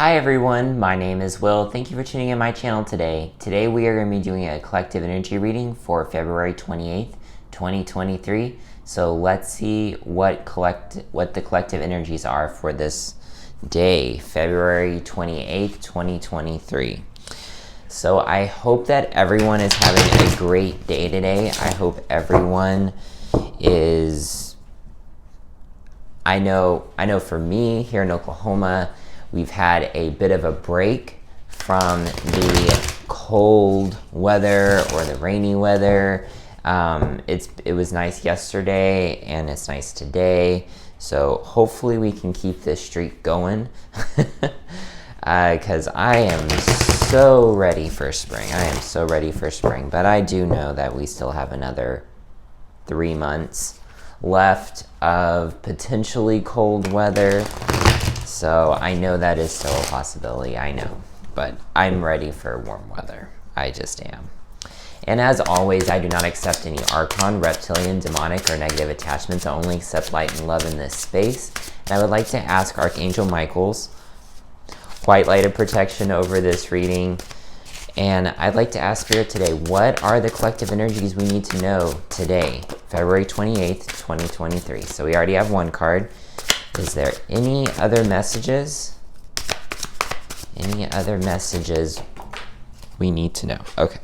Hi everyone, my name is Will. Thank you for tuning in my channel today. Today we are going to be doing a collective energy reading for February 28th, 2023. So let's see what the collective energies are for this day, February 28th, 2023. So I hope that everyone is having a great day today. I hope everyone is... I know for me here in Oklahoma, we've had a bit of a break from the cold weather or the rainy weather. It was nice yesterday and it's nice today. So hopefully we can keep this streak going because I am so ready for spring. I am so ready for spring, but I do know that we still have another 3 months left of potentially cold weather. So I know that is still a possibility, I know, but I'm ready for warm weather. I just am. And as always, I do not accept any archon, reptilian, demonic, or negative attachments. I only accept light and love in this space. And I would like to ask Archangel Michael's white light of protection over this reading. And I'd like to ask Spirit today, what are the collective energies we need to know today, February 28th, 2023? So we already have one card. Is there any other messages? Any other messages we need to know? Okay.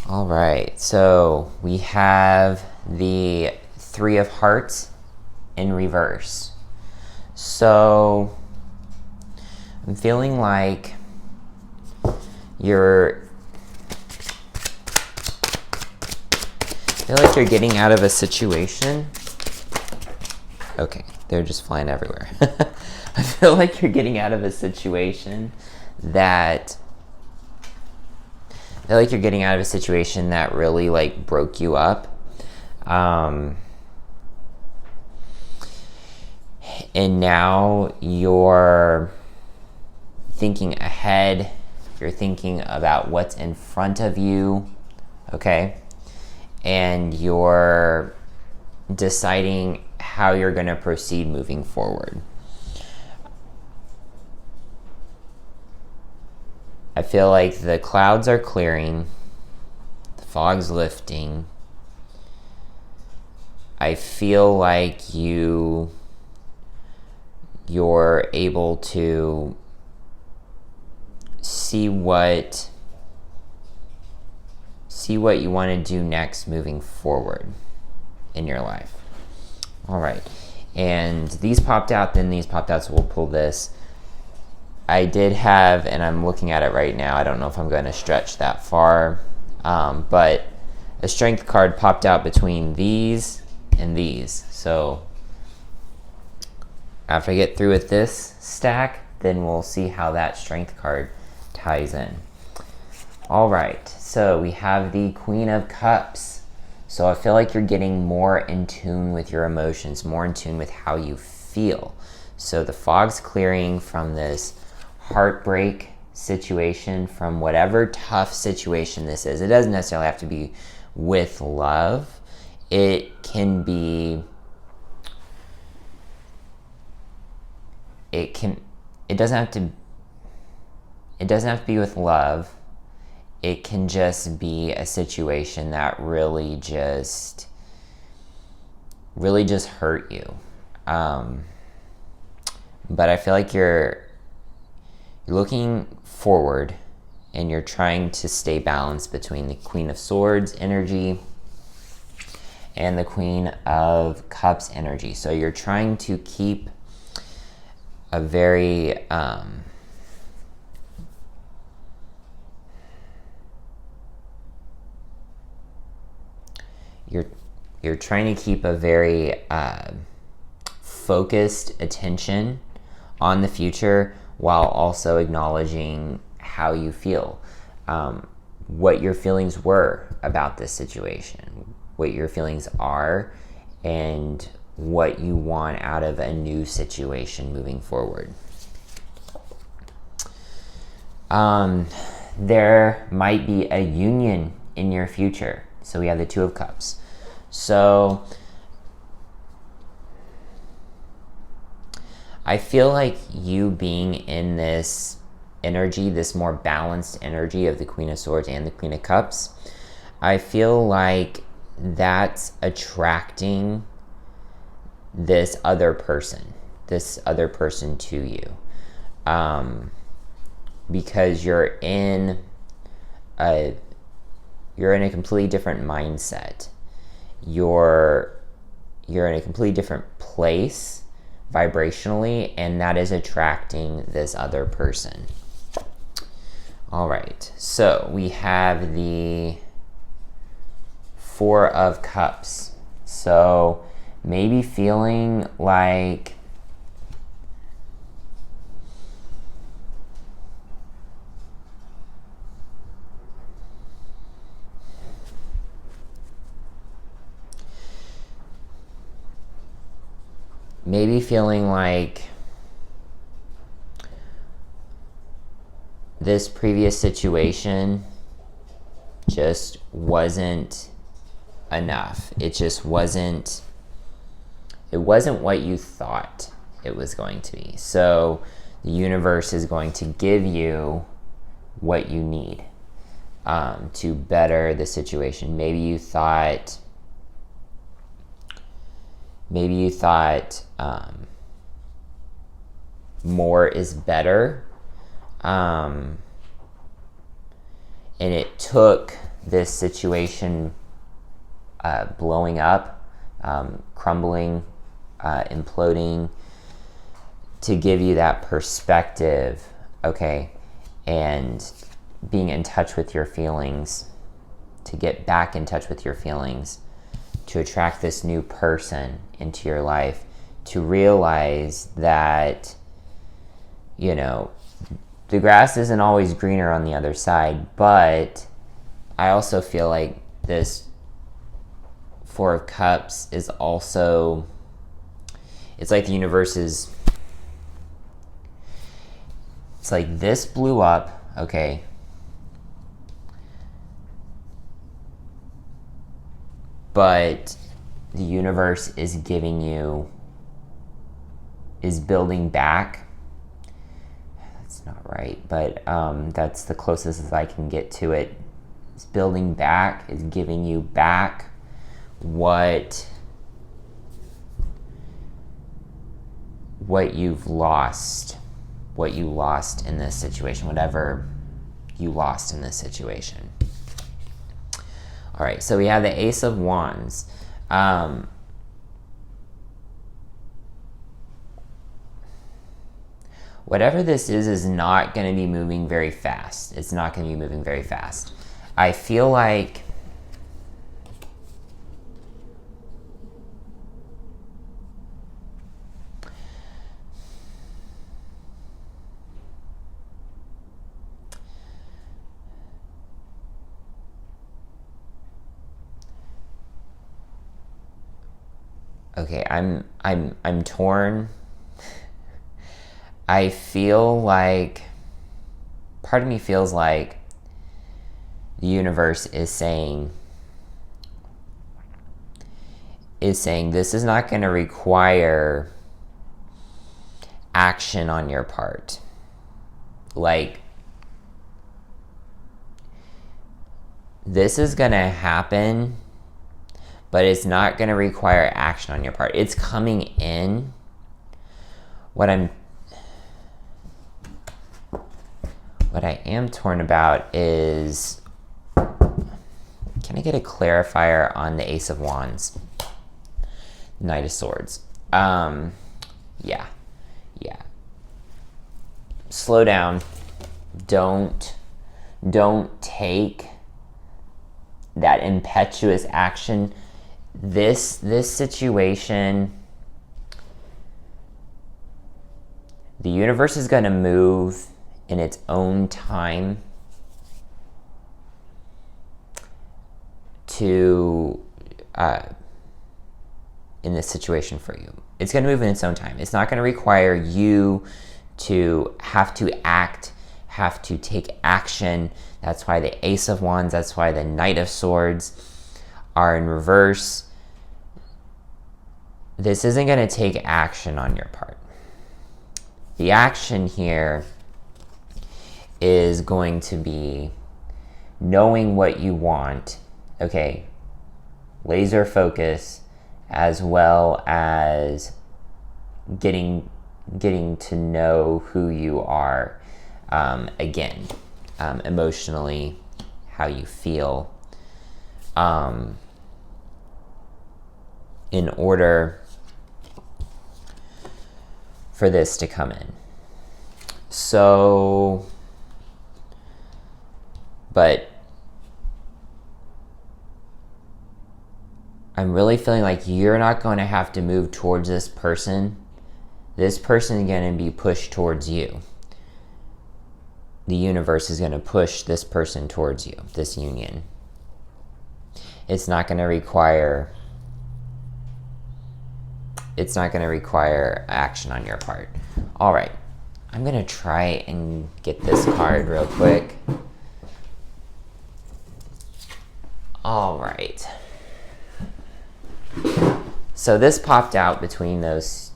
All right. So we have the Three of Hearts in reverse. So I'm feeling like I feel like you're getting out of a situation. Okay, they're just flying everywhere. I feel like you're getting out of a situation that really like broke you up. And now you're thinking ahead. You're thinking about what's in front of you, okay? And you're deciding how you're going to proceed moving forward. I feel like the clouds are clearing, the fog's lifting. I feel like you're able to see what you want to do next moving forward in your life. All right, and these popped out, then these popped out, so we'll pull this. I did have, and I'm looking at it right now, I don't know if I'm going to stretch that far, but a strength card popped out between these and these. So after I get through with this stack, then we'll see how that strength card ties in. All right, so we have the Queen of Cups. So I feel like you're getting more in tune with your emotions, more in tune with how you feel. So the fog's clearing from this heartbreak situation, from whatever tough situation this is. It doesn't necessarily have to be with love. It can be, it doesn't have to be with love. It can just be a situation that really just hurt you. But I feel like you're looking forward and you're trying to stay balanced between the Queen of Swords energy and the Queen of Cups energy. So you're trying to keep a very you're trying to keep a very focused attention on the future while also acknowledging how you feel, what your feelings were about this situation, what your feelings are, and what you want out of a new situation moving forward. There might be a union in your future. So we have the Two of Cups. So I feel like you being in this energy, this more balanced energy of the Queen of Swords and the Queen of Cups, I feel like that's attracting this other person to you. Because you're in a completely different mindset. You're in a completely different place vibrationally, and that is attracting this other person. All right, so we have the Four of Cups. So maybe feeling like this previous situation just wasn't enough. It wasn't what you thought it was going to be. So the universe is going to give you what you need to better the situation. Maybe you thought more is better, and it took this situation blowing up, crumbling, imploding, to give you that perspective, okay, and being in touch with your feelings, to get back in touch with your feelings, to attract this new person into your life, to realize that, the grass isn't always greener on the other side. But I also feel like this Four of Cups is also, it's like the universe is, it's like this blew up, okay, but the universe is building back. That's not right, but that's the closest as I can get to it. It's building back, is giving you back what you've lost, what you lost in this situation, whatever you lost in this situation. All right, so we have the Ace of Wands. Whatever this is not going to be moving very fast. It's not going to be moving very fast. I feel like okay, I'm torn. I feel like, part of me feels like the universe is saying this is not going to require action on your part. Like, this is going to happen, but it's not going to require action on your part. It's coming in. What I am torn about is, can I get a clarifier on the Ace of Wands? Knight of Swords. Yeah. Slow down. Don't take that impetuous action. This situation, the universe is going to move in its own time to in this situation for you. It's going to move in its own time. It's not going to require you to have to act, have to take action. That's why the Ace of Wands, that's why the Knight of Swords are in reverse. This isn't going to take action on your part. The action here is going to be knowing what you want, okay, laser focus, as well as getting to know who you are, again, emotionally, how you feel, in order for this to come in. So, but I'm really feeling like you're not going to have to move towards this person. This person is going to be pushed towards you. The universe is going to push this person towards you, this union. It's not going to require action on your part. All right. I'm going to try and get this card real quick. All right. So this popped out between those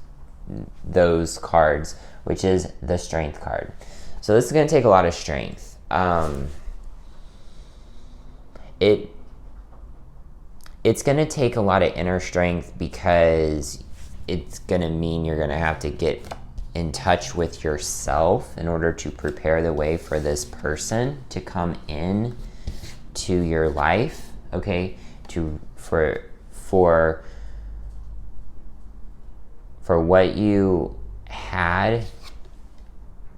cards, which is the Strength card. So this is going to take a lot of strength. It's going to take a lot of inner strength, because it's going to mean you're going to have to get in touch with yourself in order to prepare the way for this person to come in to your life, okay? For what you had,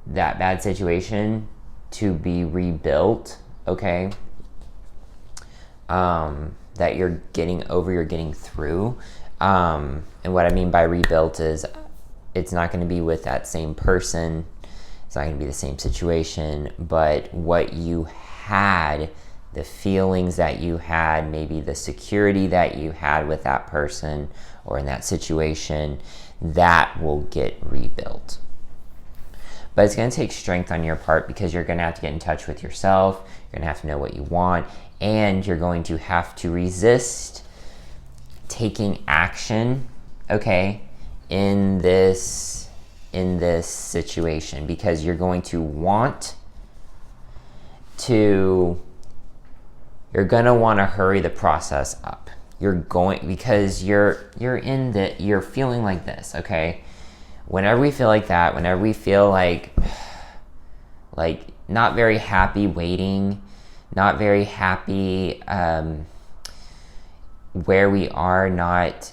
that bad situation, to be rebuilt, okay? That you're getting over, you're getting through. And what I mean by rebuilt is it's not going to be with that same person. It's not going to be the same situation, but what you had, the feelings that you had, maybe the security that you had with that person or in that situation, that will get rebuilt. But it's going to take strength on your part, because you're going to have to get in touch with yourself. You're going to have to know what you want, and you're going to have to resist taking action, okay, in this situation, because you're going to want to hurry the process up. Because you're feeling like this, okay? Whenever we feel like that, whenever we feel like not very happy waiting, not very happy where we are, not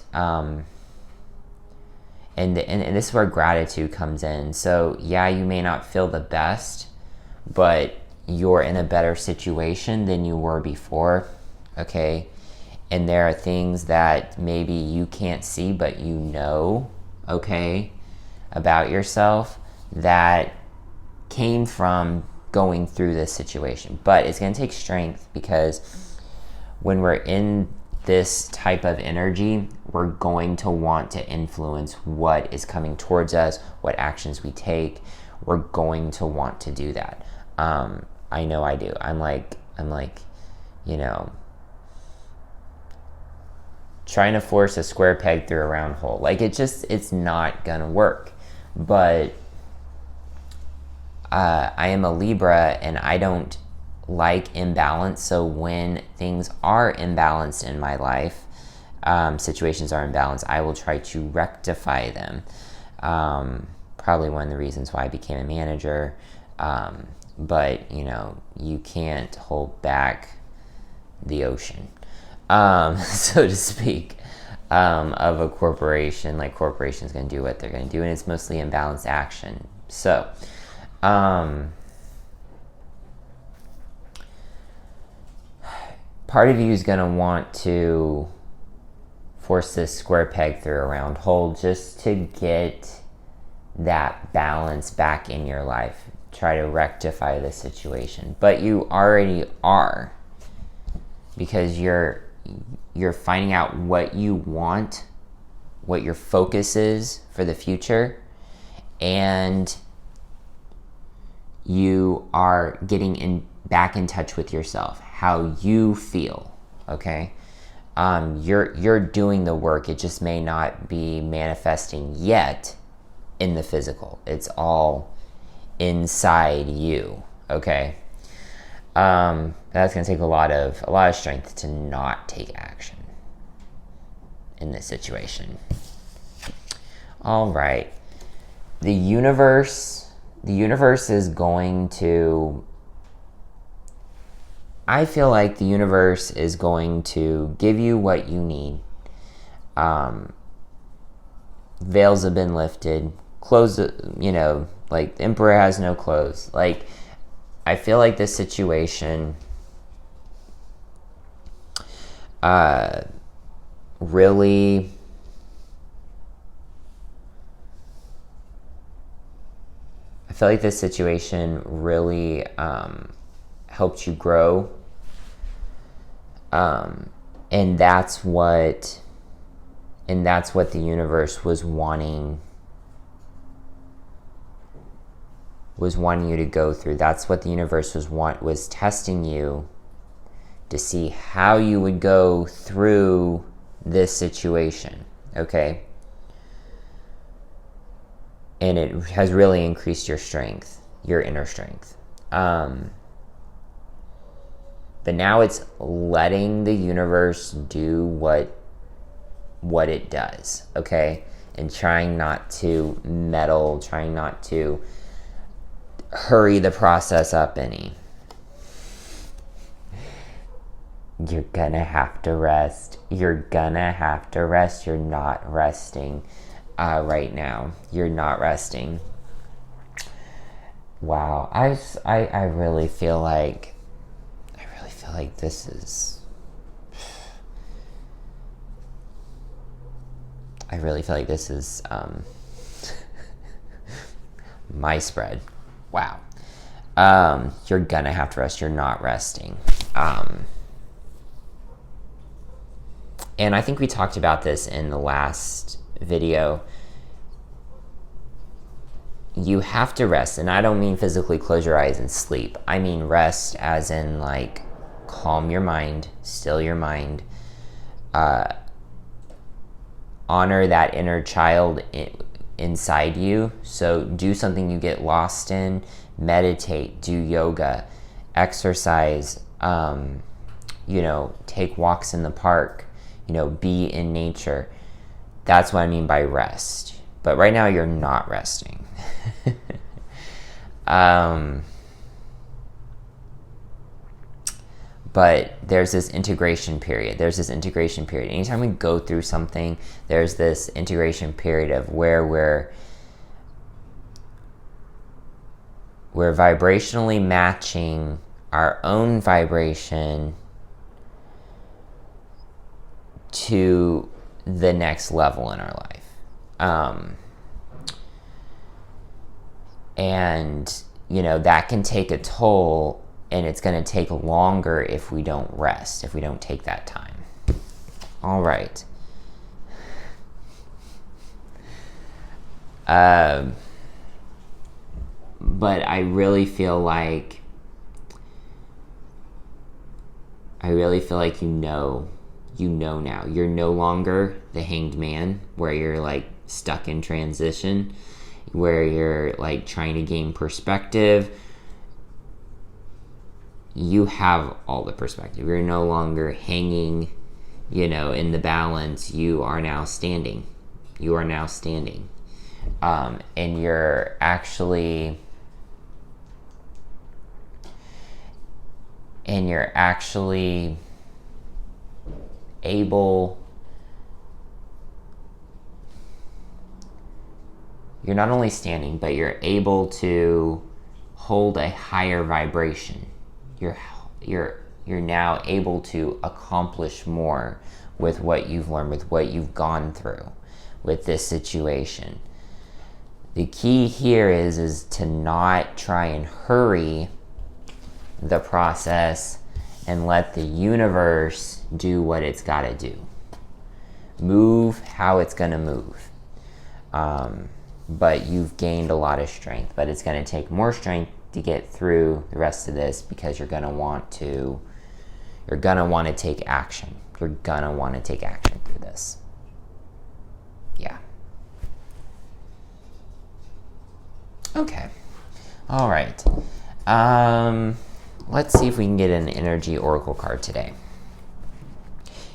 and this is where gratitude comes in. So yeah, you may not feel the best, but you're in a better situation than you were before, okay? And there are things that maybe you can't see, but you know, okay, about yourself, that came from going through this situation. But it's going to take strength, because when we're in this type of energy, we're going to want to influence what is coming towards us, what actions we take. We're going to want to do that. I know I do. I'm like, you know, trying to force a square peg through a round hole. Like, it's not gonna work. But I am a Libra, and I don't like imbalance. So when things are imbalanced in my life, situations are imbalanced, I will try to rectify them. Probably one of the reasons why I became a manager. But, you know, you can't hold back the ocean, so to speak, of a corporation. Like, corporation's going to do what they're going to do, and it's mostly imbalanced action. So, part of you is going to want to force this square peg through a round hole, just to get that balance back in your life. Try to rectify the situation. But you already are, because you're finding out what you want, what your focus is for the future, and you are getting back in touch with yourself, how you feel, okay? You're doing the work. It just may not be manifesting yet, in the physical. It's all inside you, okay? That's going to take a lot of strength to not take action in this situation. All right. The universe is going to, I feel like the universe is going to give you what you need. Veils have been lifted. Clothes, like the emperor has no clothes. Like, I feel like this situation really helped you grow. And that's what the universe was wanting you to go through. That's what the universe was testing you to see how you would go through this situation, okay? And it has really increased your strength, your inner strength. But now it's letting the universe do what it does, okay? And trying not to meddle, trying not to hurry the process up any. You're gonna have to rest. You're not resting right now. You're not resting. Wow. I really feel like this is my spread. Wow. You're gonna have to rest. You're not resting. And I think we talked about this in the last video. You have to rest, and I don't mean physically close your eyes and sleep. I mean rest as in like calm your mind, still your mind, honor that inner child inside you. So do something you get lost in, meditate, do yoga, exercise, take walks in the park, be in nature. That's what I mean by rest. But right now you're not resting. But there's this integration period. Anytime we go through something, there's this integration period of where we're vibrationally matching our own vibration to the next level in our life. And that can take a toll, and it's going to take longer if we don't rest, if we don't take that time. All right. But I really feel like you know now. You're no longer the hanged man where you're like stuck in transition, where you're like trying to gain perspective. You have all the perspective. You're no longer hanging, in the balance. You are now standing. And you're actually able, you're not only standing, but you're able to hold a higher vibration. You're now able to accomplish more with what you've learned, with what you've gone through with this situation. The key here is to not try and hurry the process and let the universe do what it's got to do. Move how it's going to move. But you've gained a lot of strength, but it's going to take more strength to get through the rest of this, because you're going to want to take action. You're going to want to take action through this. Yeah. Okay. All right. Let's see if we can get an energy oracle card today.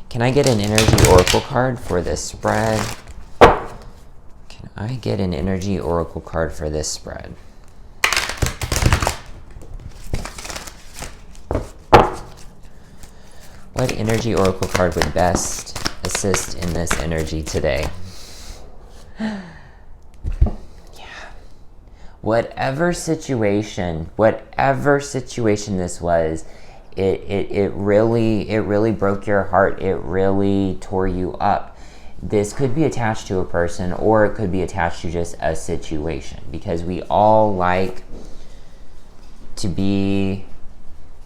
Can I get an energy oracle card for this spread? Can I get an energy oracle card for this spread? What energy oracle card would best assist in this energy today? Yeah. Whatever situation this was, it really broke your heart. It really tore you up. This could be attached to a person, or it could be attached to just a situation, because we all like to be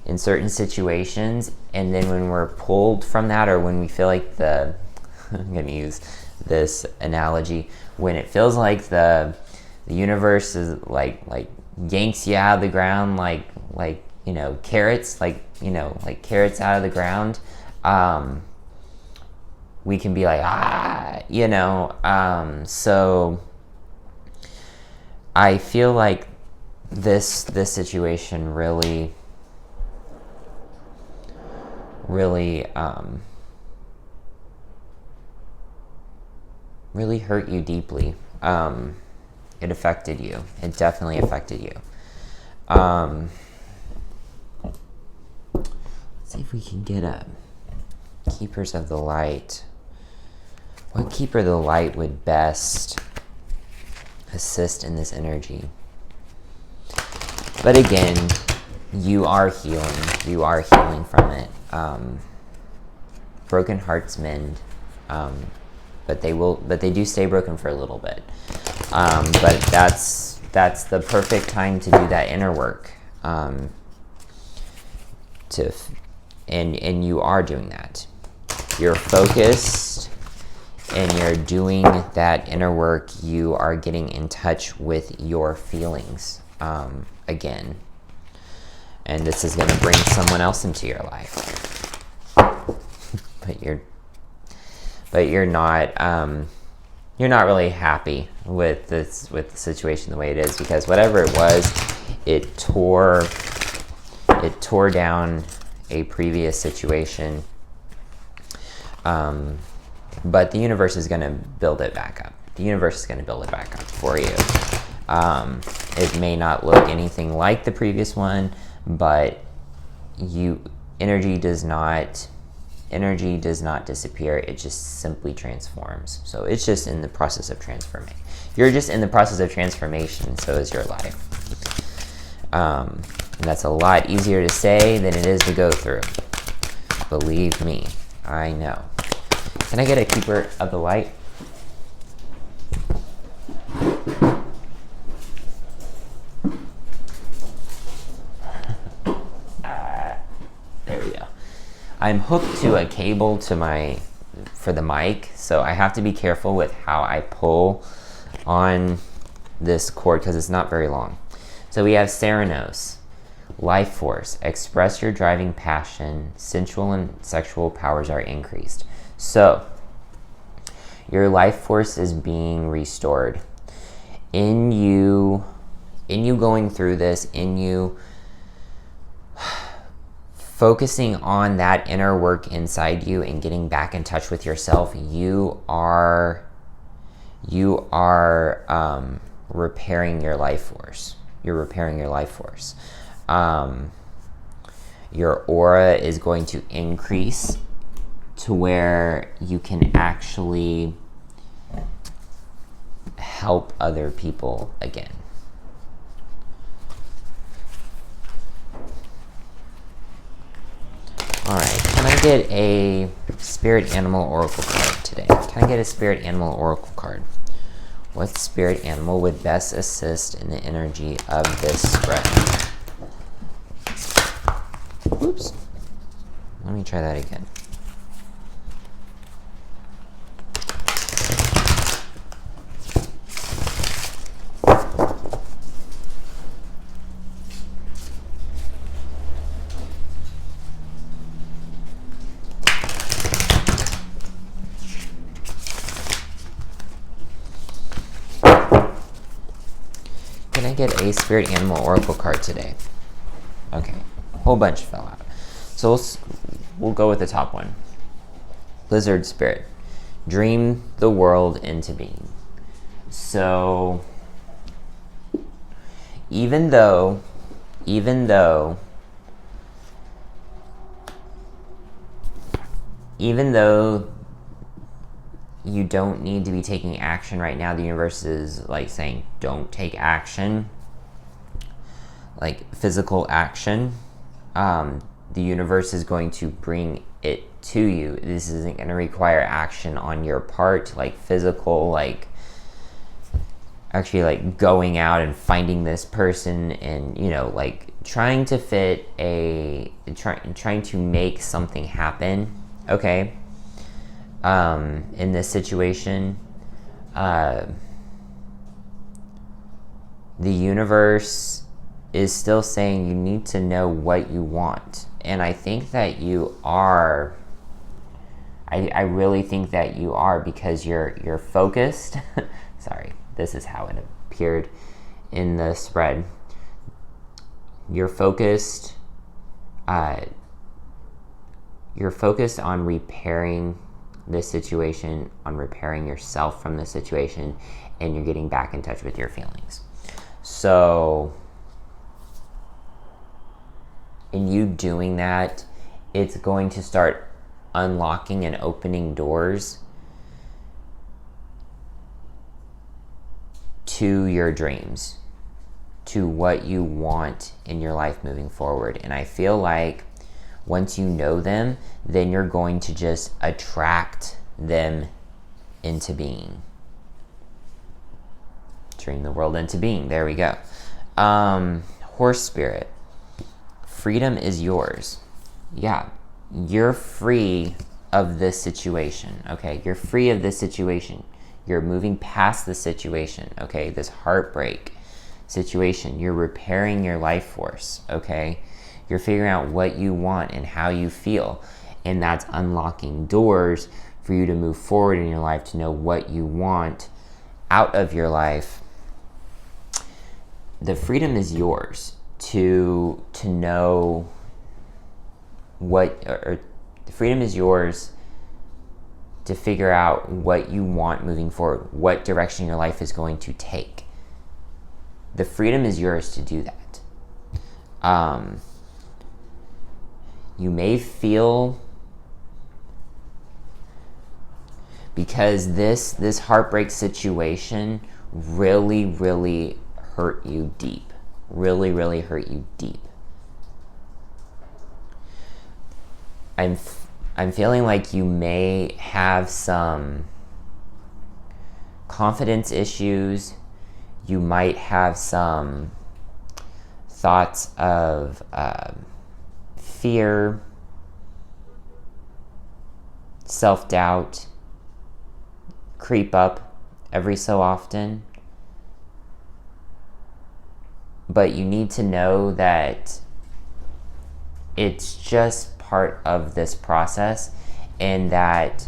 in certain situations, and then when we're pulled from that, or when we feel like I'm going to use this analogy, when it feels like the universe is like yanks you out of the ground, like carrots, like carrots out of the ground, we can be like, so I feel like this situation really hurt you deeply. It affected you. It definitely affected you. Let's see if we can get a Keepers of the Light. What Keeper of the Light would best assist in this energy? But again, you are healing. You are healing from it. Broken hearts mend. But they do stay broken for a little bit. But that's the perfect time to do that inner work. And you are doing that. You're focused and you're doing that inner work. You are getting in touch with your feelings again. And this is going to bring someone else into your life. But you're not really happy with the situation the way it is, because whatever it was, it tore down a previous situation. But the universe is going to build it back up. The universe is going to build it back up for you. It may not look anything like the previous one, but energy does not disappear. It just simply transforms. So it's just in the process of transformation. You're just in the process of transformation, so is your life. And that's a lot easier to say than it is to go through. Believe me, I know. Can I get a Keeper of the Light? There we go. I'm hooked to a cable for the mic, so I have to be careful with how I pull on this cord because it's not very long. So we have Serenos, Life Force, express your driving passion, sensual and sexual powers are increased. So your life force is being restored. In you going through this, in you focusing on that inner work inside you and getting back in touch with yourself, you are repairing your life force. You're repairing your life force. Your aura is going to increase to where you can actually help other people again. All right, can I get a Spirit Animal Oracle card today? Can I get a Spirit Animal Oracle card? What spirit animal would best assist in the energy of this spread? Oops. Let me try that again. Get a spirit animal oracle card today. Okay, a whole bunch fell out. So we'll go with the top one. Lizard spirit. Dream the world into being. So even though you don't need to be taking action right now, the universe is like saying don't take action, like physical action. The universe is going to bring it to you. This isn't going to require action on your part, like physical, like actually like going out and finding this person and, you know, like trying to trying to make something happen, okay? In this situation, the universe is still saying you need to know what you want. And I think that you are, I really think that you are, because you're focused. Sorry, this is how it appeared in the spread. You're focused on repairing this situation, on repairing yourself from this situation, and you're getting back in touch with your feelings. So in you doing that, it's going to start unlocking and opening doors to your dreams, to what you want in your life moving forward. And I feel like once you know them, then you're going to just attract them into being. Dream the world into being. There we go. Horse spirit. Freedom is yours. Yeah, you're free of this situation, okay? You're free of this situation. You're moving past the situation, okay? This heartbreak situation. You're repairing your life force, okay? You're figuring out what you want and how you feel. And that's unlocking doors for you to move forward in your life, to know what you want out of your life. The freedom is yours to know what, or the freedom is yours to figure out what you want moving forward, what direction your life is going to take. The freedom is yours to do that. You may feel, because this heartbreak situation really hurt you deep. Really hurt you deep. I'm feeling like you may have some confidence issues. You might have some thoughts of fear, self-doubt creep up every so often. But you need to know that it's just part of this process, and that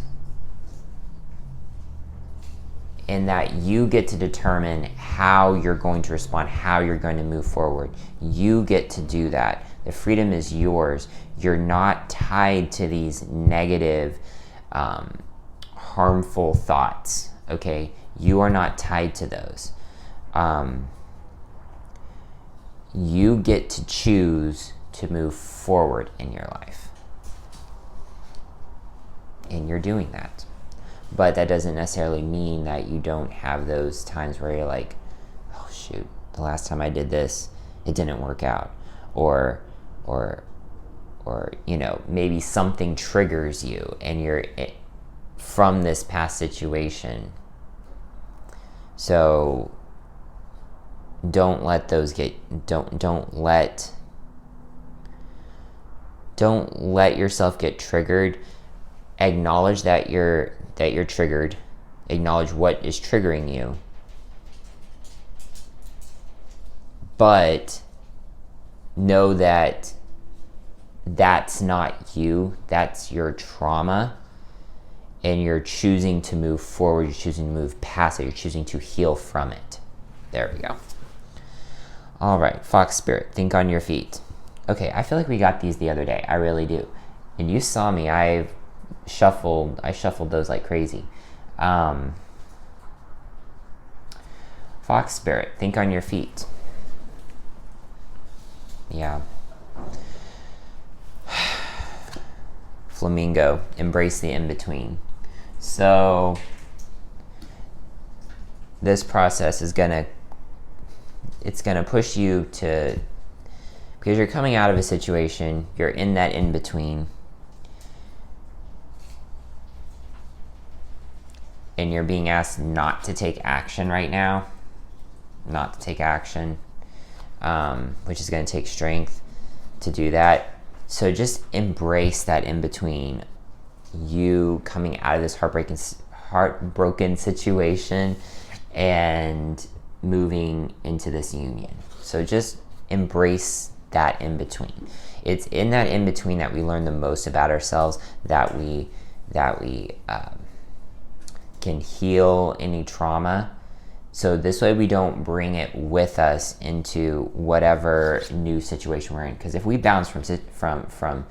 you get to determine how you're going to respond, how you're going to move forward. You get to do that. The freedom is yours. You're not tied to these negative, harmful thoughts, okay? You are not tied to those. You get to choose to move forward in your life. And you're doing that. But that doesn't necessarily mean that you don't have those times where you're like, oh shoot, the last time I did this, it didn't work out. Or you know, maybe something triggers you and you're from this past situation. So don't let those don't let yourself get triggered. Acknowledge that you're triggered. Acknowledge what is triggering you. But know that that's not you. That's your trauma. And you're choosing to move forward. You're choosing to move past it. You're choosing to heal from it. There we go. All right, Fox Spirit, think on your feet. Okay, I feel like we got these the other day. I really do. And you saw me. I shuffled those like crazy. Fox Spirit, think on your feet. Yeah. Flamingo, embrace the in-between. So this process is gonna push you to, because you're coming out of a situation, you're in that in-between, and you're being asked not to take action right now, not to take action, which is going to take strength to do that. So just embrace that in-between, you coming out of this heartbroken situation and moving into this union. So just embrace that in-between. It's in that in-between that we learn the most about ourselves, that we can heal any trauma. So this way we don't bring it with us into whatever new situation we're in. Because if we bounce from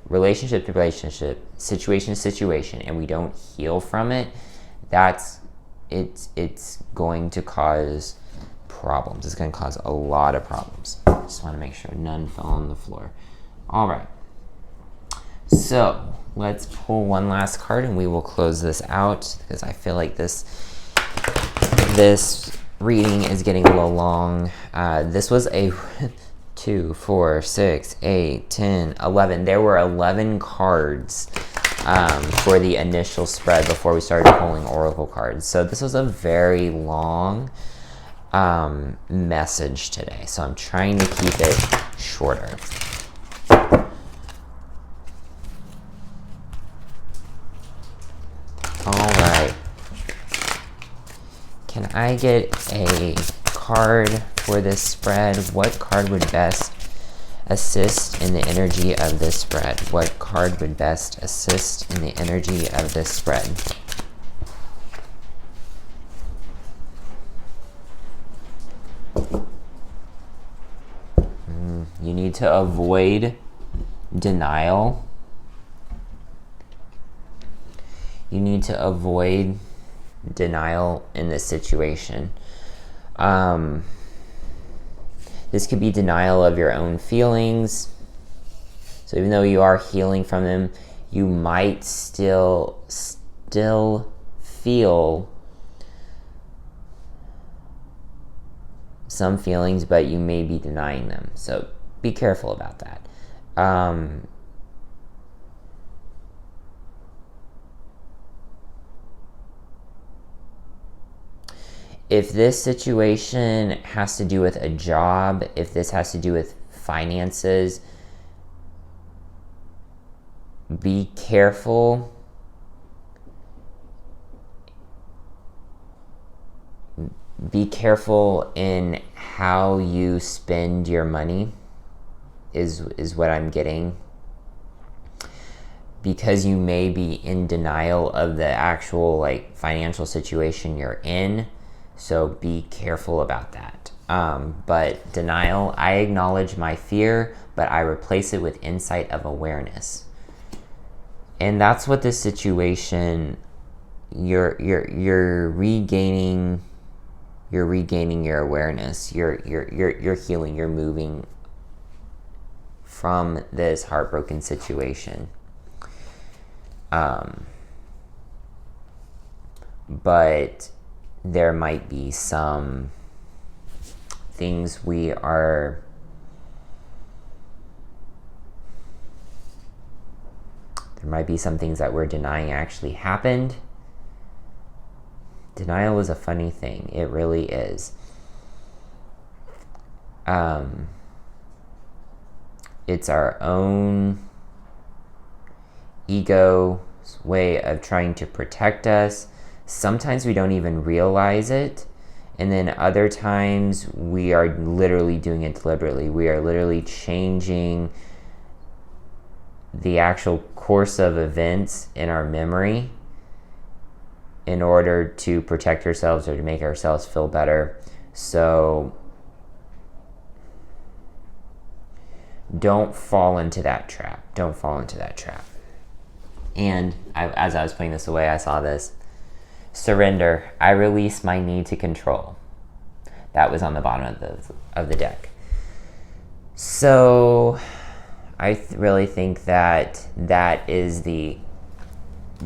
relationship to relationship, situation to situation, and we don't heal from it, it's going to cause problems. It's going to cause a lot of problems. Just want to make sure none fell on the floor. All right. So let's pull one last card and we will close this out, because I feel like this reading is getting a little long. This was a 2, 4, 6, 8, 10, 11. There were 11 cards for the initial spread before we started pulling oracle cards. So this was a very long message today. So I'm trying to keep it shorter. All right. Can I get a card for this spread? What card would best assist in the energy of this spread? What card would best assist in the energy of this spread? You need to avoid denial. You need to avoid denial in this situation. This could be denial of your own feelings. So even though you are healing from them, you might still feel some feelings, but you may be denying them. So be careful about that. If this situation has to do with a job, if this has to do with finances, be careful. Be careful in how you spend your money, is what I'm getting. Because you may be in denial of the actual financial situation you're in. So be careful about that. But denial, I acknowledge my fear, but I replace it with insight of awareness. And that's what this situation, you're regaining your awareness. You're healing, you're moving from this heartbroken situation. But there might be some things there might be some things that we're denying actually happened. Denial is a funny thing. It really is. It's our own ego's way of trying to protect us. Sometimes we don't even realize it. And then other times we are literally doing it deliberately. We are literally changing the actual course of events in our memory in order to protect ourselves or to make ourselves feel better. So Don't fall into that trap. Don't fall into that trap. And as I was putting this away, I saw this. Surrender. I release my need to control. That was on the bottom of the deck. So I really think that is the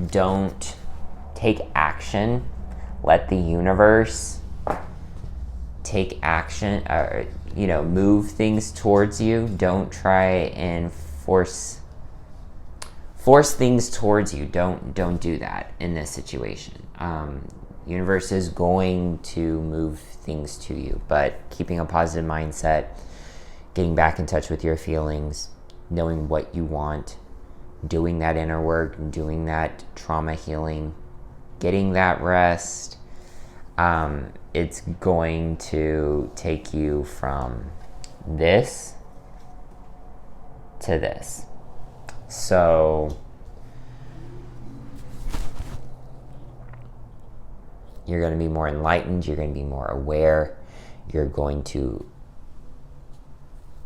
don't take action. Let the universe take action, or move things towards you. Don't try and force things towards you. Don't do that in this situation. Universe is going to move things to you, but keeping a positive mindset, getting back in touch with your feelings, knowing what you want, doing that inner work, doing that trauma healing, getting that rest, it's going to take you from this to this. So you're going to be more enlightened, you're going to be more aware, you're going to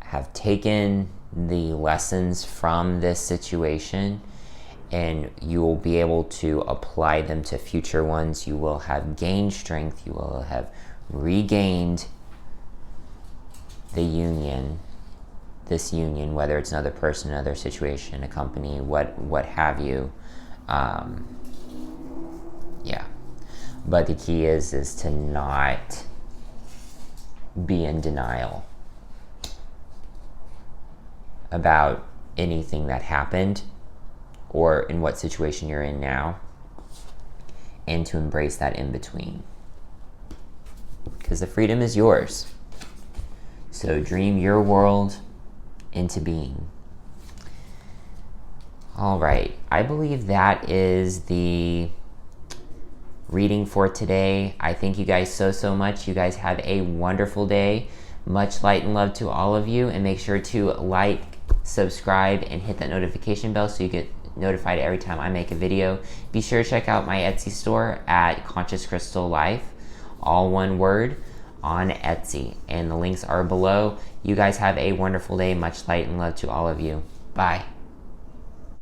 have taken the lessons from this situation, and you will be able to apply them to future ones. You will have gained strength, you will have regained the union, this union, whether it's another person, another situation, a company, what have you. But the key is to not be in denial about anything that happened or in what situation you're in now, and to embrace that in between, because the freedom is yours. So dream your world into being. All right, I believe that is the reading for today. I thank you guys so much. You guys have a wonderful day. Much light and love to all of you, and make sure to like, subscribe, and hit that notification bell so you get notified every time I make a video. Be sure to check out my Etsy store at Conscious Crystal Life, all one word, on Etsy, and the links are below. You guys have a wonderful day. Much light and love to all of you. Bye.